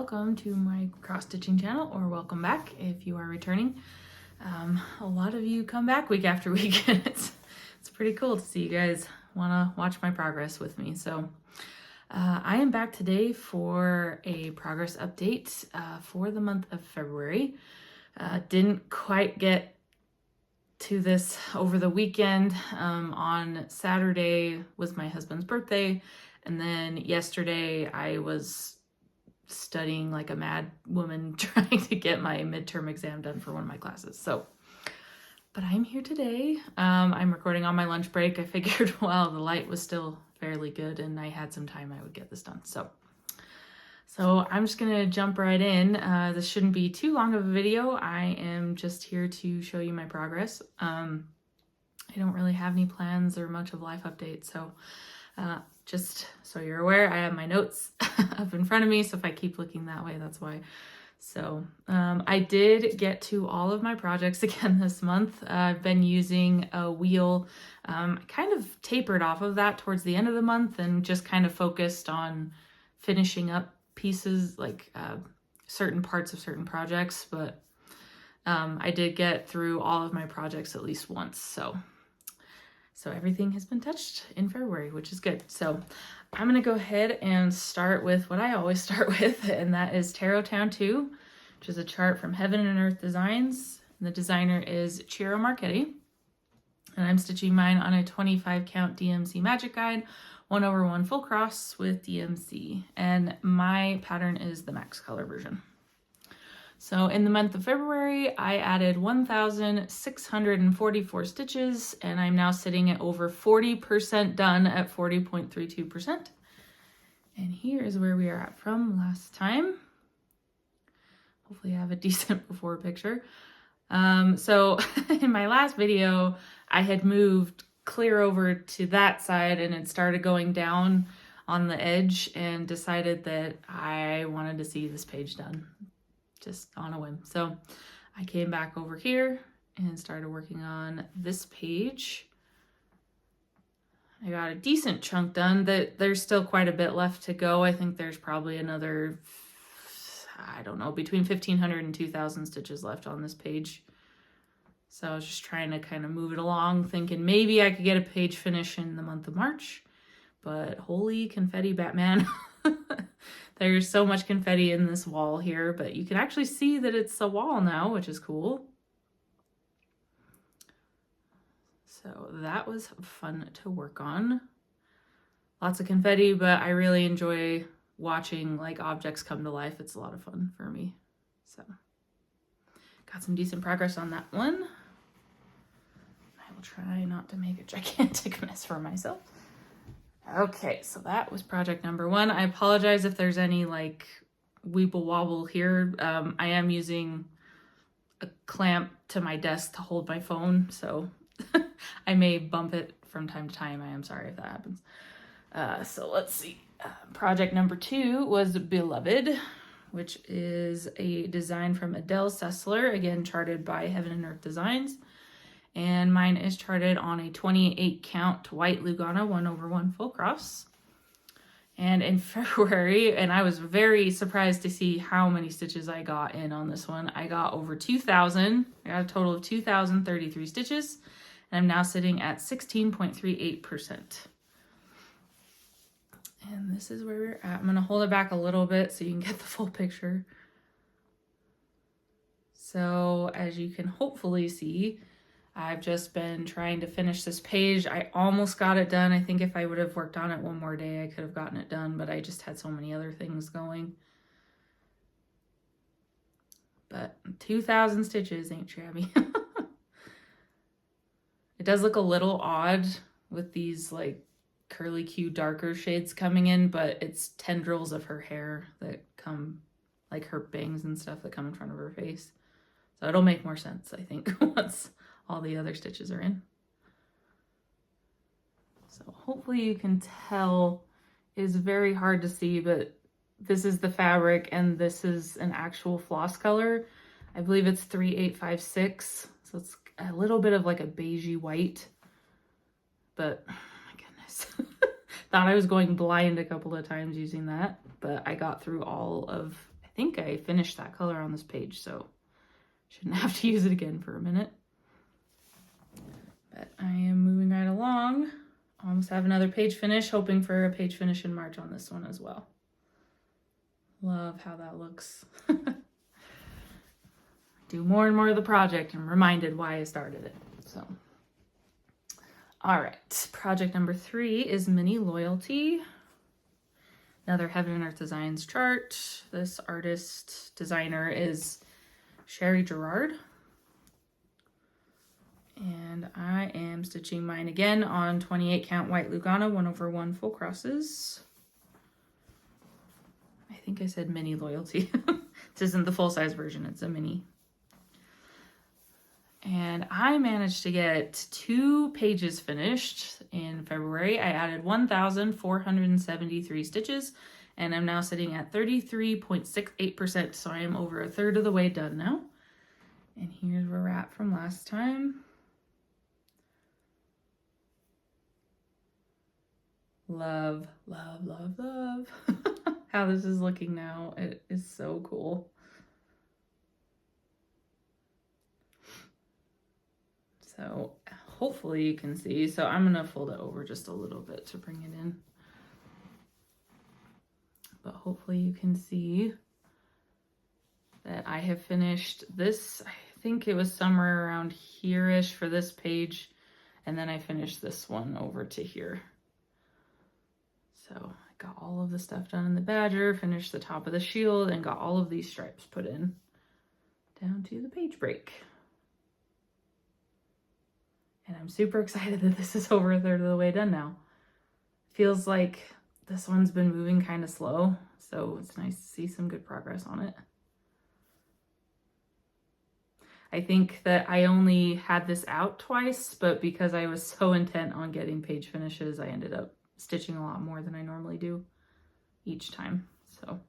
welcome to my cross stitching channel, or welcome back if you are returning. A lot of you come back week after week and it's pretty cool to see you guys want to watch my progress with me. So I am back today for a progress update for the month of February. Didn't quite get to this over the weekend. On Saturday was my husband's birthday, and then yesterday I was studying like a mad woman trying to get my midterm exam done for one of my classes. But I'm here today. I'm recording on my lunch break. I figured while the light was still fairly good and I had some time, I would get this done. So I'm just gonna jump right in. This shouldn't be too long of a video. I am just here to show you my progress. I don't really have any plans or much of life updates. So just so you're aware, I have my notes up in front of me. So if I keep looking that way, that's why. So I did get to all of my projects again this month. I've been using a wheel. Kind of tapered off of that towards the end of the month and just kind of focused on finishing up pieces, like certain parts of certain projects. But I did get through all of my projects at least once. So everything has been touched in February, which is good. So I'm going to go ahead and start with what I always start with, and that is Tarot Town 2, which is a chart from Heaven and Earth Designs. And the designer is Ciro Marchetti. And I'm stitching mine on a 25 count DMC Magic Guide, 1/1 full cross with DMC. And my pattern is the max color version. So in the month of February, I added 1,644 stitches, and I'm now sitting at over 40% done at 40.32%. And here is where we are at from last time. Hopefully I have a decent before picture. So in my last video, I had moved clear over to that side and it started going down on the edge and decided that I wanted to see this page done. Just on a whim. So I came back over here and started working on this page. I got a decent chunk done. There's still quite a bit left to go. I think there's probably another, I don't know, between 1,500 and 2,000 stitches left on this page. So I was just trying to kind of move it along, thinking maybe I could get a page finish in the month of March. But holy confetti Batman. There's so much confetti in this wall here, but you can actually see that it's a wall now, which is cool. So that was fun to work on. Lots of confetti, but I really enjoy watching like objects come to life. It's a lot of fun for me. So got some decent progress on that one. I will try not to make a gigantic mess for myself. Okay, so that was project number 1. I apologize if there's any like weeble wobble here. I am using a clamp to my desk to hold my phone, so I may bump it from time to time. I am sorry if that happens. So let's see. Project number 2 was Beloved, which is a design from Adele Sessler, again charted by Heaven and Earth Designs. And mine is charted on a 28 count white Lugana 1/1 full cross. And in February, and I was very surprised to see how many stitches I got in on this one. I got over 2,000. I got a total of 2,033 stitches. And I'm now sitting at 16.38%. And this is where we're at. I'm going to hold it back a little bit so you can get the full picture. So as you can hopefully see, I've just been trying to finish this page. I almost got it done. I think if I would have worked on it one more day, I could have gotten it done, but I just had so many other things going. But 2,000 stitches ain't shabby. It does look a little odd with these like curly Q darker shades coming in, but it's tendrils of her hair that come, like her bangs and stuff that come in front of her face. So it'll make more sense, I think, once all the other stitches are in. So hopefully you can tell. It is very hard to see, but this is the fabric and this is an actual floss color. I believe it's 3856. So it's a little bit of like a beigey white, but oh my goodness. Thought I was going blind a couple of times using that, but I got through all of, I think I finished that color on this page, so shouldn't have to use it again for a minute. But I am moving right along. Almost have another page finish, hoping for a page finish in March on this one as well. Love how that looks. Do more and more of the project and reminded why I started it. So, all right, project number 3 is Mini Loyalty. Another Heaven and Earth Designs chart. This artist designer is Cherie Gerhardt. And I am stitching mine again on 28 count white Lugana 1/1 full crosses. I think I said Mini Loyalty. This isn't the full-size version, it's a mini. And I managed to get 2 pages finished in February. I added 1,473 stitches, and I'm now sitting at 33.68%, so I am over a third of the way done now. And here's where we're at from last time. Love, love, love, love how this is looking now. It is so cool. So hopefully you can see. So I'm going to fold it over just a little bit to bring it in. But hopefully you can see that I have finished this. I think it was somewhere around here-ish for this page. And then I finished this one over to here. So I got all of the stuff done in the badger, finished the top of the shield, and got all of these stripes put in down to the page break. And I'm super excited that this is over a third of the way done now. Feels like this one's been moving kind of slow, so it's nice to see some good progress on it. I think that I only had this out twice, but because I was so intent on getting page finishes, I ended up stitching a lot more than I normally do each time. So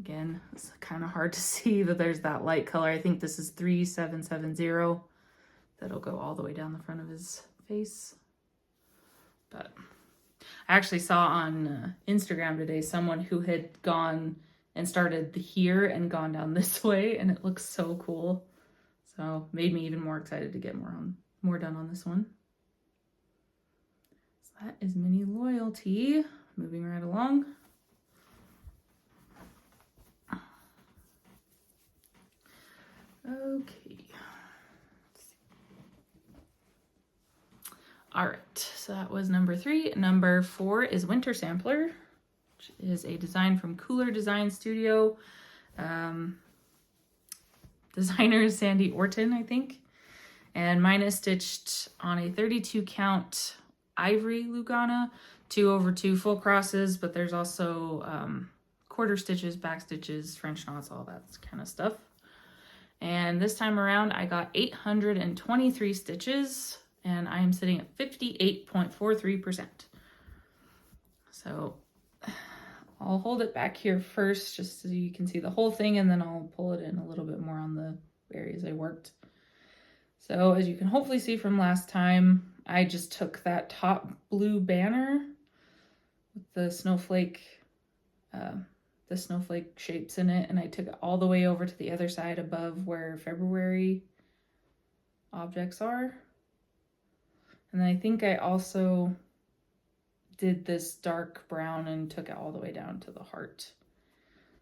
again, it's kind of hard to see that there's that light color. I think this is 3770. That'll go all the way down the front of his face. But I actually saw on Instagram today someone who had gone and started here and gone down this way, and it looks so cool. So made me even more excited to get more done on this one. So that is Mini Loyalty. Moving right along. Okay. All right, so that was number 3. Number 4 is Winter Sampler, which is a design from Kooler Design Studio. Designer is Sandy Orton, I think. And mine is stitched on a 32 count ivory Lugana, 2/2 full crosses, but there's also quarter stitches, back stitches, French knots, all that kind of stuff. And this time around, I got 823 stitches, and I am sitting at 58.43%. So I'll hold it back here first, just so you can see the whole thing, and then I'll pull it in a little bit more on the areas I worked. So as you can hopefully see from last time, I just took that top blue banner with the snowflake shapes in it, and I took it all the way over to the other side above where February objects are. And then I think I also did this dark brown and took it all the way down to the heart.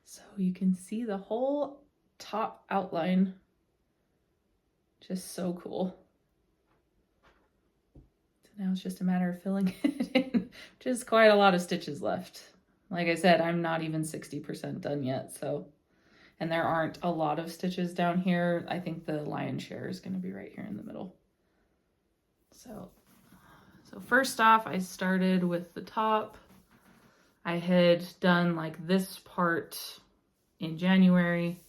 So you can see the whole top outline. Just so cool. So now it's just a matter of filling it in. Just quite a lot of stitches left. Like I said, I'm not even 60% done yet, so. And there aren't a lot of stitches down here. I think the lion's share is gonna be right here in the middle. So first off, I started with the top. I had done like this part in January,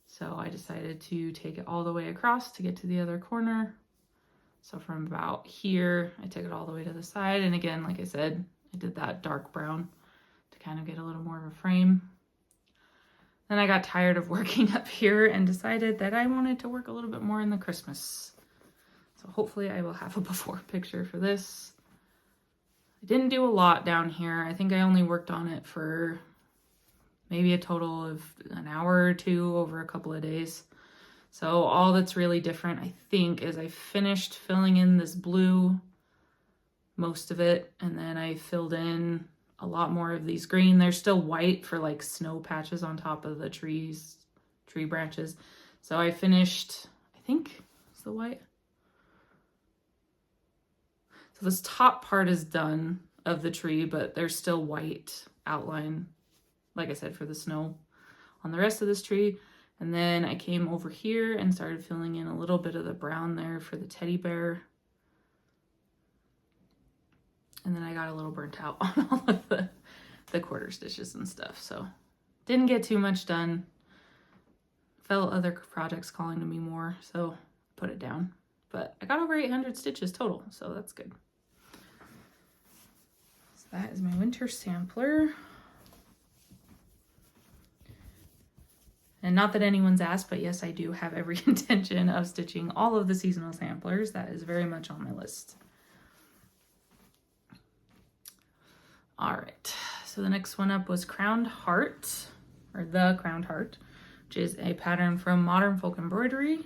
so I decided to take it all the way across to get to the other corner. So from about here, I took it all the way to the side. And again, like I said, I did that dark brown to kind of get a little more of a frame. Then I got tired of working up here and decided that I wanted to work a little bit more in the Christmas. So hopefully I will have a before picture for this. I didn't do a lot down here. I think I only worked on it for maybe a total of an hour or two over a couple of days. So all that's really different, I think, is I finished filling in this blue, most of it, and then I filled in a lot more of these green. They're still white for like snow patches on top of the tree branches. So I finished, I think it's the white. So this top part is done of the tree, but there's still white outline, like I said, for the snow on the rest of this tree. And then I came over here and started filling in a little bit of the brown there for the teddy bear. And then I got a little burnt out on all of the quarter stitches and stuff. So didn't get too much done. Felt other projects calling to me more, so put it down. But I got over 800 stitches total, so that's good. So that is my winter sampler. And not that anyone's asked, but yes, I do have every intention of stitching all of the seasonal samplers. That is very much on my list. All right, so the next one up was Crowned Heart, or the Crowned Heart, which is a pattern from Modern Folk Embroidery.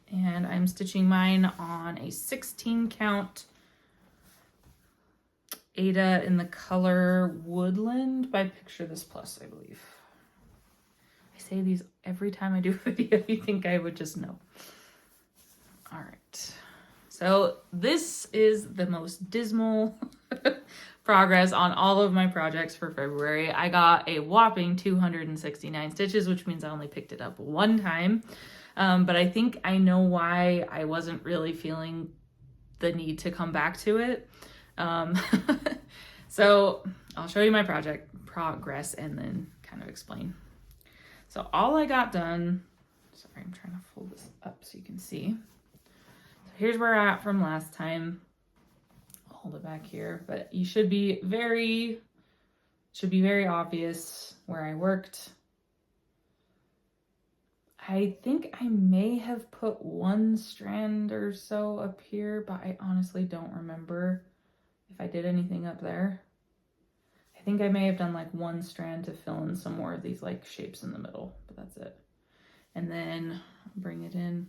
And I'm stitching mine on a 16 count Ada in the color Woodland by Picture This Plus, I believe. I say these every time I do a video. You think I would just know. All right. So this is the most dismal progress on all of my projects for February. I got a whopping 269 stitches, which means I only picked it up one time. But I think I know why I wasn't really feeling the need to come back to it. So I'll show you my project progress and then kind of explain. So all I got done, sorry, I'm trying to fold this up so you can see. So here's where I'm at from last time. I'll hold it back here, but you should be very obvious where I worked. I think I may have put one strand or so up here, but I honestly don't remember if I did anything up there. I think I may have done like one strand to fill in some more of these like shapes in the middle, but that's it. And then I'll bring it in.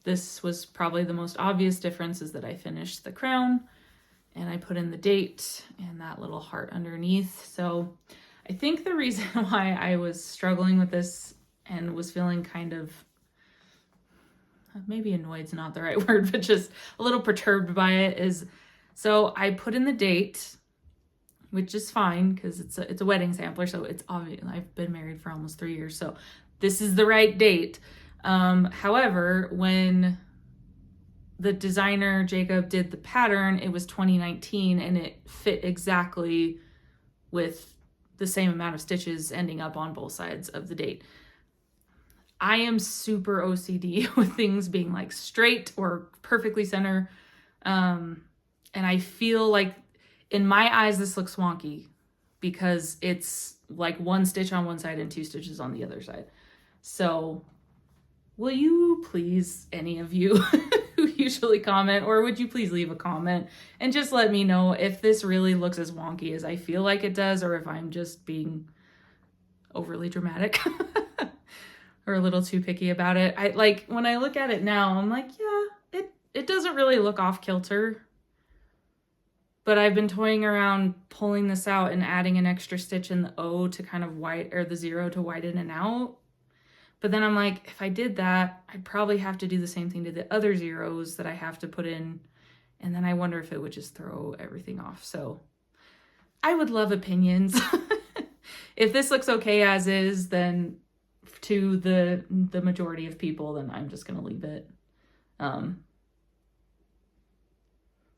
This was probably the most obvious difference, is that I finished the crown and I put in the date and that little heart underneath. So I think the reason why I was struggling with this and was feeling kind of, maybe annoyed's not the right word, but just a little perturbed by it, is, so I put in the date, which is fine because it's a wedding sampler, so it's obvious. I've been married for almost 3 years, so this is the right date. However, when the designer Jacob did the pattern, it was 2019 and it fit exactly with the same amount of stitches ending up on both sides of the date. I am super OCD with things being like straight or perfectly center. And I feel like in my eyes, this looks wonky because it's like one stitch on one side and 2 stitches on the other side. So will you please, any of you who usually comment, or would you please leave a comment and just let me know if this really looks as wonky as I feel like it does, or if I'm just being overly dramatic or a little too picky about it. I like, when I look at it now, I'm like, yeah, it doesn't really look off kilter. But I've been toying around pulling this out and adding an extra stitch in the O to kind of white, or the 0 to widen it out. But then I'm like, if I did that, I'd probably have to do the same thing to the other zeros that I have to put in. And then I wonder if it would just throw everything off. So I would love opinions. If this looks okay as is, then to the majority of people, then I'm just going to leave it.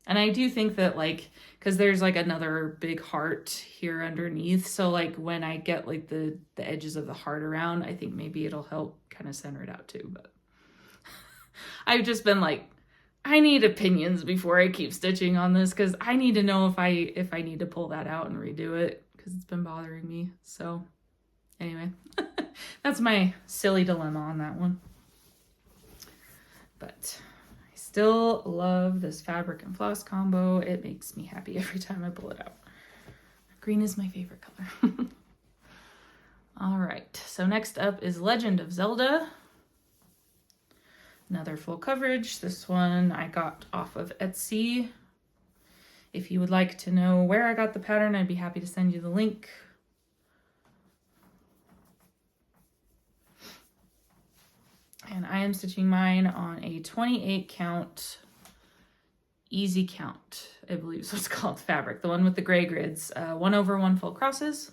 And I do think that, like, because there's like another big heart here underneath. So like when I get like the edges of the heart around, I think maybe it'll help kind of center it out too. But I've just been like, I need opinions before I keep stitching on this, because I need to know if I need to pull that out and redo it, because it's been bothering me. So anyway, that's my silly dilemma on that one. But still love this fabric and floss combo. It makes me happy every time I pull it out. Green is my favorite color. All right, so next up is Legend of Zelda. Another full coverage. This one I got off of Etsy. If you would like to know where I got the pattern, I'd be happy to send you the link. And I am stitching mine on a 28 count easy count, I believe is what it's called, fabric. The one with the gray grids, 1/1 full crosses.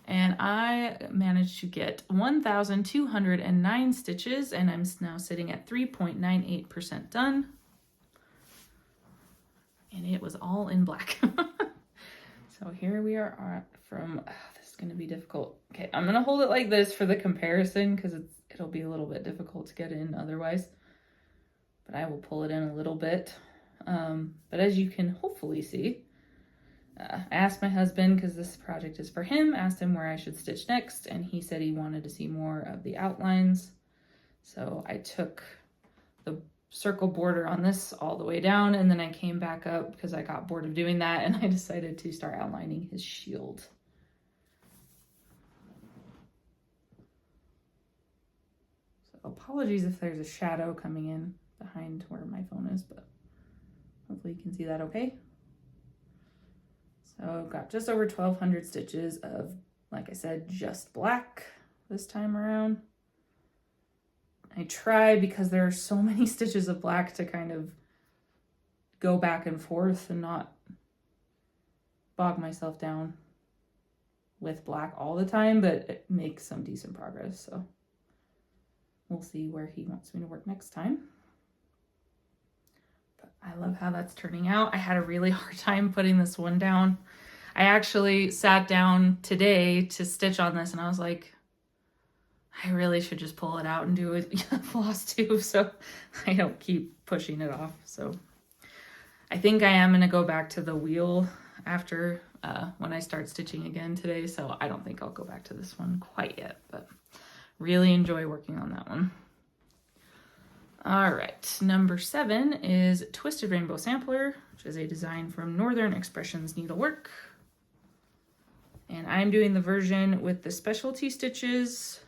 And I managed to get 1,209 stitches, and I'm now sitting at 3.98% done. And it was all in black. So here we are from, this is gonna be difficult. Okay, I'm gonna hold it like this for the comparison because it'll be a little bit difficult to get in otherwise. But I will pull it in a little bit. But as you can hopefully see, I asked my husband, because this project is for him, asked him where I should stitch next, and he said he wanted to see more of the outlines. So I took the circle border on this all the way down, and then I came back up because I got bored of doing that, and I decided to start outlining his shield. So apologies if there's a shadow coming in behind where my phone is, but hopefully you can see that okay. So I've got just over 1,200 stitches of, like I said, just black this time around. I try, because there are so many stitches of black, to kind of go back and forth and not bog myself down with black all the time, but it makes some decent progress. So we'll see where he wants me to work next time. But I love how that's turning out. I had a really hard time putting this one down. I actually sat down today to stitch on this, and I was like, I really should just pull it out and do a Flosstube so I don't keep pushing it off. So I think I am going to go back to the wheel after when I start stitching again today. So I don't think I'll go back to this one quite yet, but really enjoy working on that one. All right, number 7 is Twisted Rainbow Sampler, which is a design from Northern Expressions Needlework. And I'm doing the version with the specialty stitches,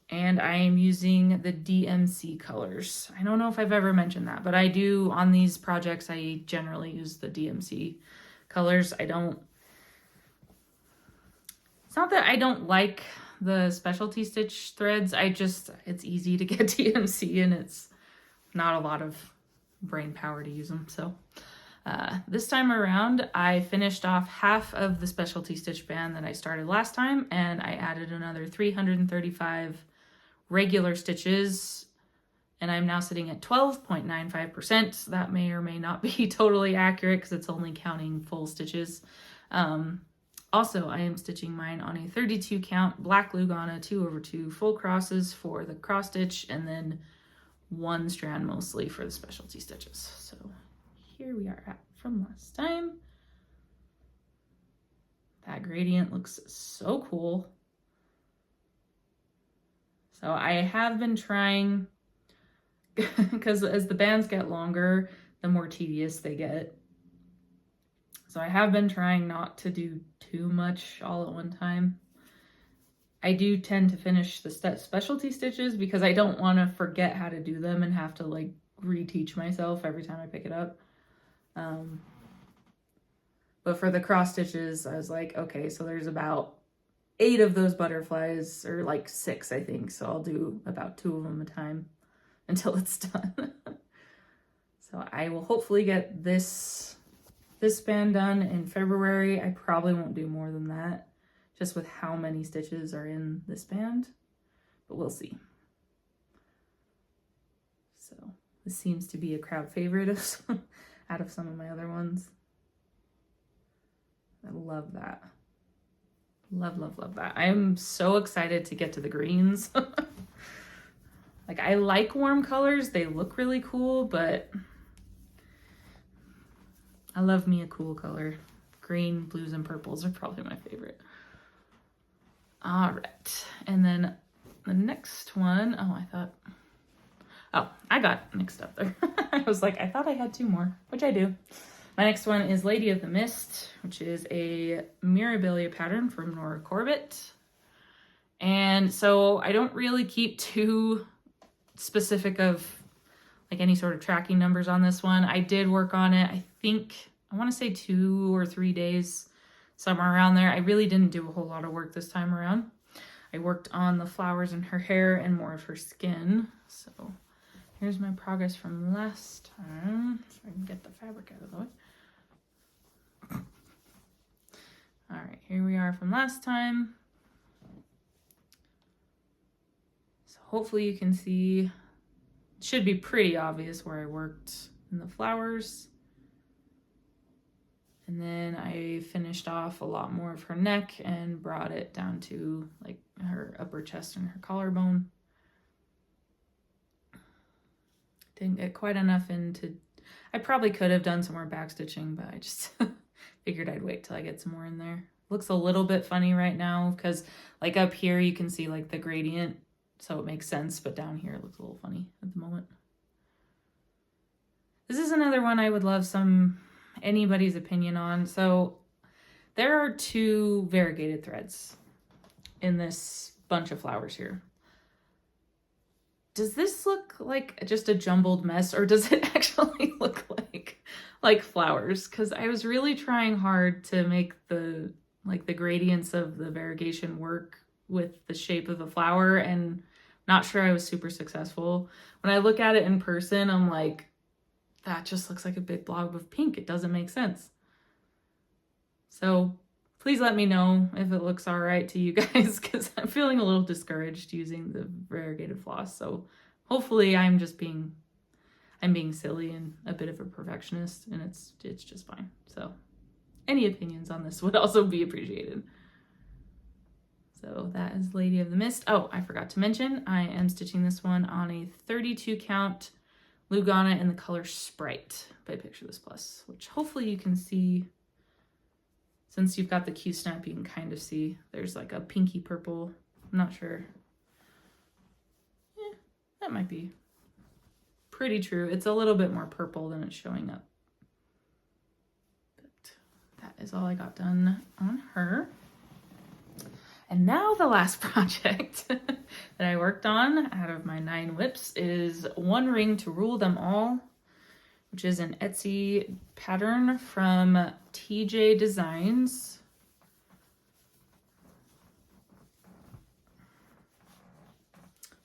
and I am using the DMC colors. I don't know if I've ever mentioned that, but I do on these projects, I generally use the DMC colors. It's not that I don't like the specialty stitch threads. It's easy to get DMC, and it's not a lot of brain power to use them. So this time around, I finished off half of the specialty stitch band that I started last time, and I added another 335 regular stitches, and I'm now sitting at 12.95%. That may or may not be totally accurate because it's only counting full stitches. Also, I am stitching mine on a 32 count black Lugana 2/2 full crosses for the cross stitch, and then one strand mostly for the specialty stitches. So here we are at from last time. That gradient looks so cool. So I have been trying, because as the bands get longer, the more tedious they get. So I have been trying not to do too much all at one time. I do tend to finish the specialty stitches because I don't want to forget how to do them and have to like reteach myself every time I pick it up. But for the cross stitches, I was like, okay, so there's about 8 of those butterflies, or like 6, I think. So I'll do about 2 of them a time until it's done. So I will hopefully get this band done in February. I probably won't do more than that, just with how many stitches are in this band, but we'll see. So this seems to be a crowd favorite out of some of my other ones. I love that. Love, love, love that. I am so excited to get to the greens. Like, I like warm colors. They look really cool, but I love me a cool color. Green, blues, and purples are probably my favorite. All right. And then the next one, oh, I thought, Oh, I got mixed up there. I was like, I thought I had 2 more, which I do. My next one is Lady of the Mist, which is a Mirabilia pattern from Nora Corbett. And so I don't really keep too specific of like any sort of tracking numbers on this one. I did work on it, I think, I want to say 2 or 3 days, somewhere around there. I really didn't do a whole lot of work this time around. I worked on the flowers in her hair and more of her skin. So here's my progress from last time, so I can get the fabric out of the way. All right, here we are from last time. So hopefully you can see, it should be pretty obvious where I worked in the flowers. And then I finished off a lot more of her neck and brought it down to like her upper chest and her collarbone. Didn't get quite enough into, I probably could have done some more backstitching, but I just figured I'd wait till I get some more in there. Looks a little bit funny right now because like up here you can see like the gradient, so it makes sense, but down here it looks a little funny at the moment. This is another one I would love anybody's opinion on. So there are 2 variegated threads in this bunch of flowers here. Does this look like just a jumbled mess, or does it actually look like flowers? Because I was really trying hard to make the gradients of the variegation work with the shape of the flower, and not sure I was super successful. When I look at it in person, I'm like, that just looks like a big blob of pink. It doesn't make sense. So please let me know if it looks all right to you guys, because I'm feeling a little discouraged using the variegated floss. So hopefully I'm being silly and a bit of a perfectionist, and it's just fine. So any opinions on this would also be appreciated. So that is Lady of the Mist. Oh, I forgot to mention, I am stitching this one on a 32 count Lugana in the color Sprite by Picture This Plus, which hopefully you can see. Since you've got the Q-snap, you can kind of see there's like a pinky purple. I'm not sure. Yeah, that might be pretty true. It's a little bit more purple than it's showing up. But that is all I got done on her. And now the last project that I worked on out of my 9 whips is One Ring to Rule Them All, which is an Etsy pattern from Teajeigh Designs.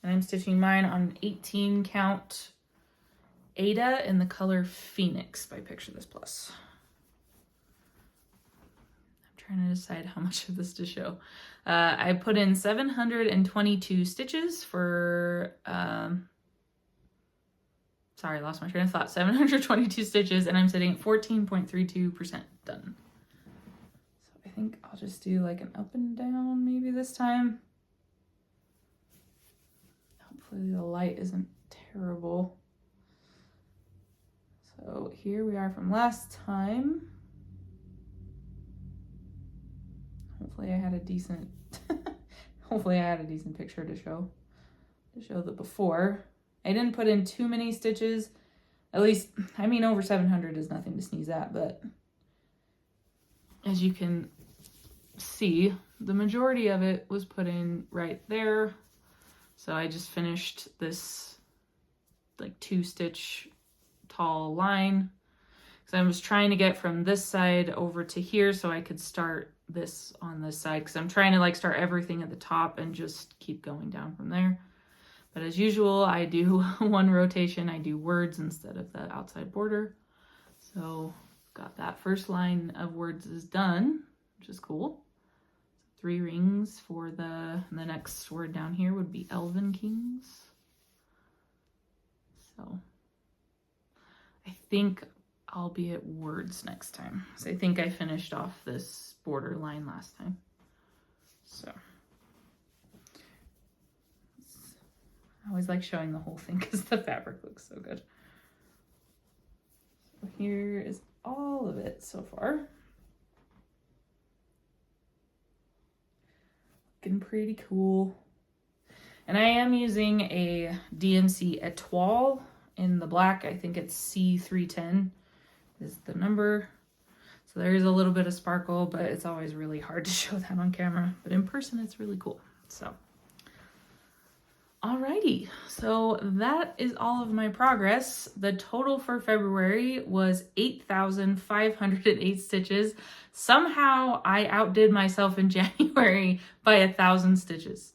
And I'm stitching mine on an 18 count Ada in the color Phoenix by Picture This Plus. I'm trying to decide how much of this to show. I put in 722 stitches for, sorry, I lost my train of thought. 722 stitches, and I'm sitting at 14.32% done. So I think I'll just do like an up and down maybe this time. Hopefully the light isn't terrible. So here we are from last time. Hopefully I had a decent picture to show the before. I didn't put in too many stitches. At least, I mean, over 700 is nothing to sneeze at, but as you can see, the majority of it was put in right there. So I just finished this like 2-stitch tall line. So I was trying to get from this side over to here so I could start this on this side, because I'm trying to like start everything at the top and just keep going down from there. But as usual, I do one rotation. I do words instead of the outside border. So got that first line of words is done, which is cool. 3 rings for the next word down here would be Elven Kings. So I think I'll be at words next time. So I think I finished off this border line last time. So I always like showing the whole thing because the fabric looks so good. So here is all of it so far. Looking pretty cool. And I am using a DMC Etoile in the black. I think it's C310 is the number. So there is a little bit of sparkle, but it's always really hard to show that on camera. But in person, it's really cool. So, alrighty. So that is all of my progress. The total for February was 8,508 stitches. Somehow I outdid myself in January by 1,000 stitches.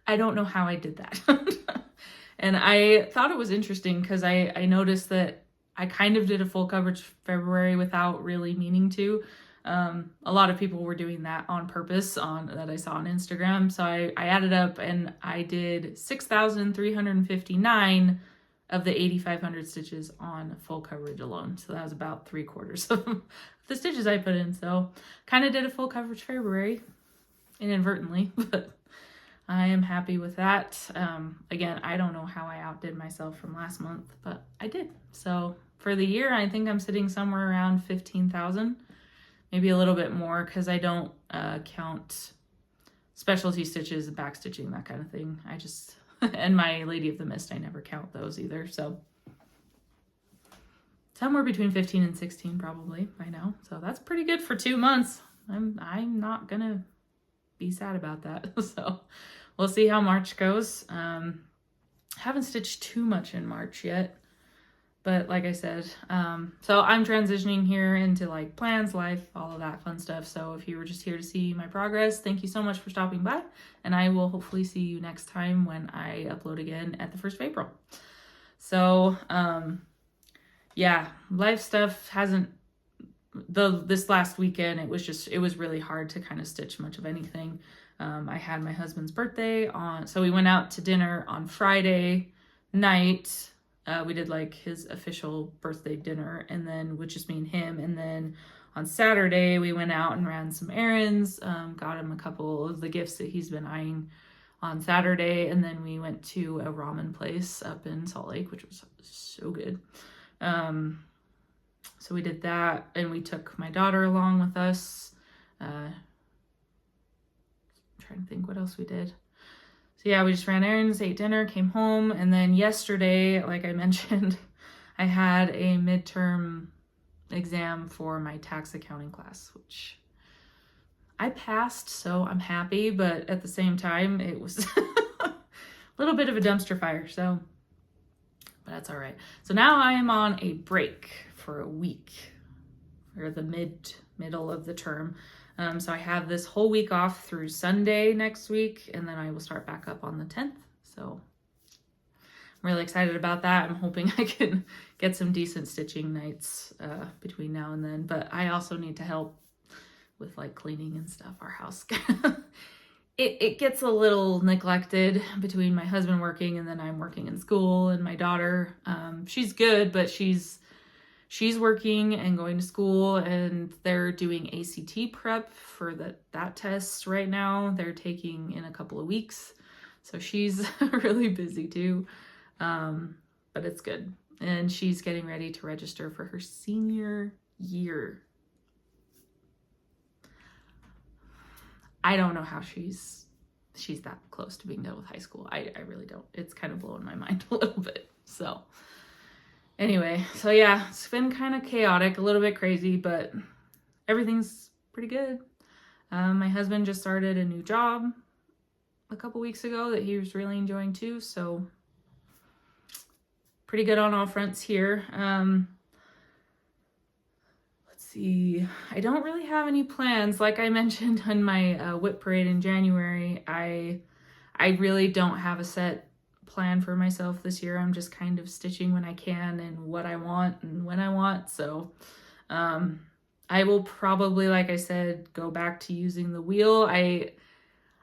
I don't know how I did that. And I thought it was interesting because I noticed that I kind of did a full coverage February without really meaning to. A lot of people were doing that on purpose that I saw on Instagram. So I added up and I did 6,359 of the 8,500 stitches on full coverage alone. So that was about 3/4 of the stitches I put in. So kind of did a full coverage February inadvertently, but I am happy with that. Again, I don't know how I outdid myself from last month, but I did. So for the year, I think I'm sitting somewhere around 15,000, maybe a little bit more because I don't count specialty stitches, back stitching, that kind of thing. I just, and my Lady of the Mist, I never count those either. So somewhere between 15 and 16 probably by now. So that's pretty good for 2 months. I'm not gonna be sad about that. So we'll see how March goes. Haven't stitched too much in March yet, but like I said, so I'm transitioning here into like plans, life, all of that fun stuff. So if you were just here to see my progress, thank you so much for stopping by, and I will hopefully see you next time when I upload again at the 1st of April. So yeah, life stuff hasn't, this last weekend, it was really hard to kind of stitch much of anything. I had my husband's birthday so we went out to dinner on Friday night. We did like his official birthday dinner, and then with just me and him. And then on Saturday, we went out and ran some errands, got him a couple of the gifts that he's been eyeing on Saturday. And then we went to a ramen place up in Salt Lake, which was so good. So we did that, and we took my daughter along with us. I'm trying to think what else we did. So yeah, we just ran errands, ate dinner, came home, and then yesterday, like I mentioned, I had a midterm exam for my tax accounting class, which I passed, so I'm happy, but at the same time, it was a little bit of a dumpster fire, so, but that's all right. So now I am on a break for a week, or the middle of the term. So I have this whole week off through Sunday next week, and then I will start back up on the 10th. So I'm really excited about that. I'm hoping I can get some decent stitching nights between now and then, but I also need to help with like cleaning and stuff. Our house, it gets a little neglected between my husband working and then I'm working in school, and my daughter, she's good, but she's working and going to school, and they're doing ACT prep for that test right now. They're taking in a couple of weeks. So she's really busy too. But it's good. And she's getting ready to register for her senior year. I don't know how she's that close to being done with high school. I really don't. It's kind of blowing my mind a little bit. So anyway, so yeah, it's been kind of chaotic, a little bit crazy, but everything's pretty good. My husband just started a new job a couple weeks ago that he was really enjoying too, so pretty good on all fronts here. Let's see, I don't really have any plans. Like I mentioned on my whip parade in January, I really don't have a set plan for myself this year. I'm just kind of stitching when I can and what I want and when I want. So I will probably, like I said, go back to using the wheel. I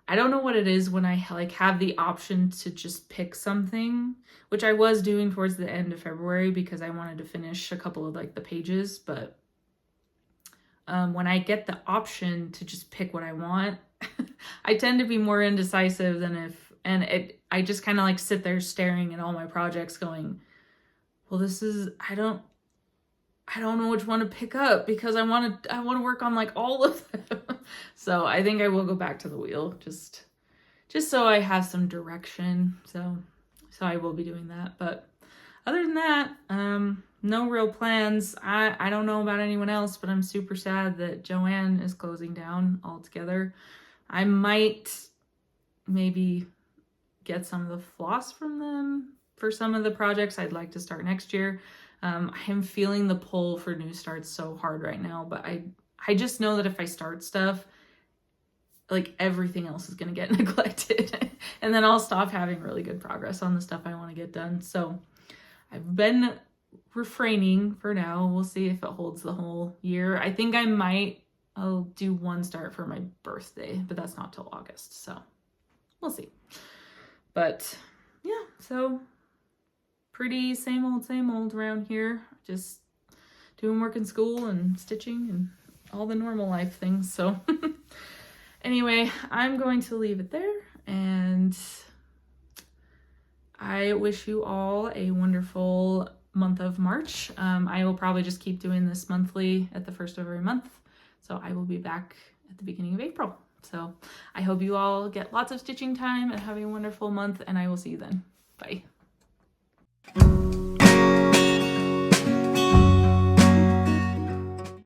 don't know what it is when I like have the option to just pick something, which I was doing towards the end of February because I wanted to finish a couple of like the pages. But when I get the option to just pick what I want, I tend to be more indecisive than I just kind of like sit there staring at all my projects going, well, I don't know which one to pick up because I want to work on like all of them. So I think I will go back to the wheel. Just just so I have some direction. So I will be doing that. But other than that, no real plans. I don't know about anyone else, but I'm super sad that Joann is closing down altogether. I might maybe get some of the floss from them for some of the projects I'd like to start next year. I am feeling the pull for new starts so hard right now, but I just know that if I start stuff, like everything else is going to get neglected and then I'll stop having really good progress on the stuff I want to get done. So I've been refraining for now. We'll see if it holds the whole year. I think I'll do one start for my birthday, but that's not till August. So we'll see. But yeah, so pretty same old around here. Just doing work in school and stitching and all the normal life things. So anyway, I'm going to leave it there, and I wish you all a wonderful month of March. I will probably just keep doing this monthly at the first of every month. So I will be back at the beginning of April. So I hope you all get lots of stitching time and have a wonderful month, and I will see you then. Bye.